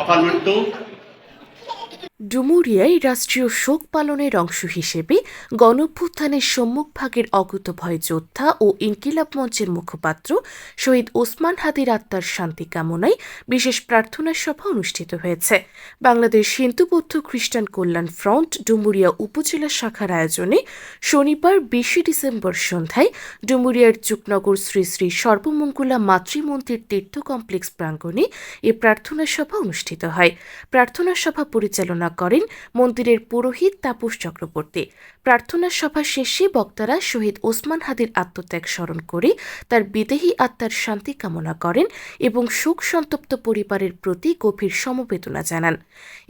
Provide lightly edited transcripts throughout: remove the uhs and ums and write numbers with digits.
অপার্টমেন্ট 2। ডুমুরিয়ায় রাষ্ট্রীয় শোক পালনের অংশ হিসেবে গণঅভ্যুত্থানের সম্মুখভাগের অকুতোভয় যোদ্ধা ও ইনকিলাব মঞ্চের মুখপাত্র শহীদ ওসমান হাদির আত্মার শান্তি কামনায় বিশেষ প্রার্থনা সভা অনুষ্ঠিত হয়েছে। বাংলাদেশ হিন্দু বৌদ্ধ খ্রিস্টান কল্যাণ ফ্রন্ট ডুমুরিয়া উপজেলা শাখার আয়োজনে শনিবার 20 ডিসেম্বর সন্ধ্যায় ডুমুরিয়ার যুগনগর শ্রী শ্রী সর্বমঙ্গলা মাতৃমন্দির তীর্থ কমপ্লেক্স প্রাঙ্গণে এ প্রার্থনা সভা অনুষ্ঠিত হয়। প্রার্থনা সভা পরিচালনা করেন মন্দিরের পুরোহিত তাপস চক্রবর্তী। প্রার্থনা সভা শেষে বক্তারা শহীদ ওসমান হাদির আত্মত্যাগ স্মরণ করে তার বিদেহী আত্মার শান্তি কামনা করেন এবং শোক সন্তপ্ত পরিবারের প্রতি গভীর সমবেদনা জানান।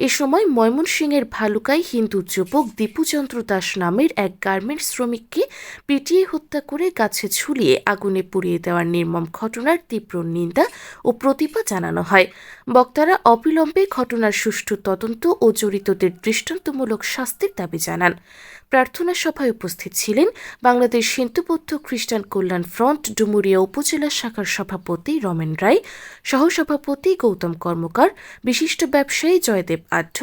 এ সময় ময়মনসিংহের ভালুকায় হিন্দু যুবক দীপুচন্দ্র দাস নামের এক গার্মেন্টস শ্রমিককে পিটিয়ে হত্যা করে গাছে ঝুলিয়ে আগুনে পুড়িয়ে দেওয়ার নির্মম ঘটনার তীব্র নিন্দা ও প্রতিবাদ জানানো হয়। বক্তারা অবিলম্বে ঘটনার সুষ্ঠু তদন্ত ও জড়িতদের দৃষ্টান্তমূলক শাস্তির দাবি জানান। প্রার্থনা সভায় উপস্থিত ছিলেন বাংলাদেশ হিন্দু বৌদ্ধ খ্রিস্টান কল্যাণ ফ্রন্ট ডুমুরিয়া উপজেলা শাখার সভাপতি রমেন রায়, সহসভাপতি গৌতম কর্মকার, বিশিষ্ট ব্যবসায়ী জয়দেব আঢ্য,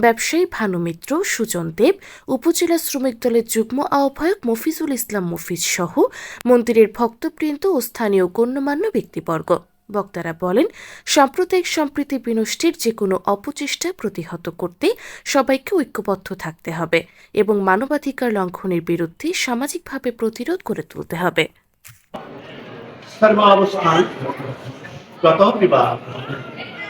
ব্যবসায়ী ভানু মিত্র, সুজন দেব, উপজেলা শ্রমিক দলের যুগ্ম আহ্বায়ক মফিজুল ইসলাম মফিজ সহ মন্দিরের ভক্তবৃন্দ ও স্থানীয় গণ্যমান্য ব্যক্তিবর্গ। বক্তারা বলেন, সাম্প্রদায়িক সম্প্রীতি বিনষ্টের যে কোনো অপচেষ্টা প্রতিহত করতে সবাইকে ঐক্যবদ্ধ থাকতে হবে এবং মানবাধিকার লঙ্ঘনের বিরুদ্ধে সামাজিকভাবে প্রতিরোধ গড়ে তুলতে হবে। সর্বাবস্থান গত বিবাহ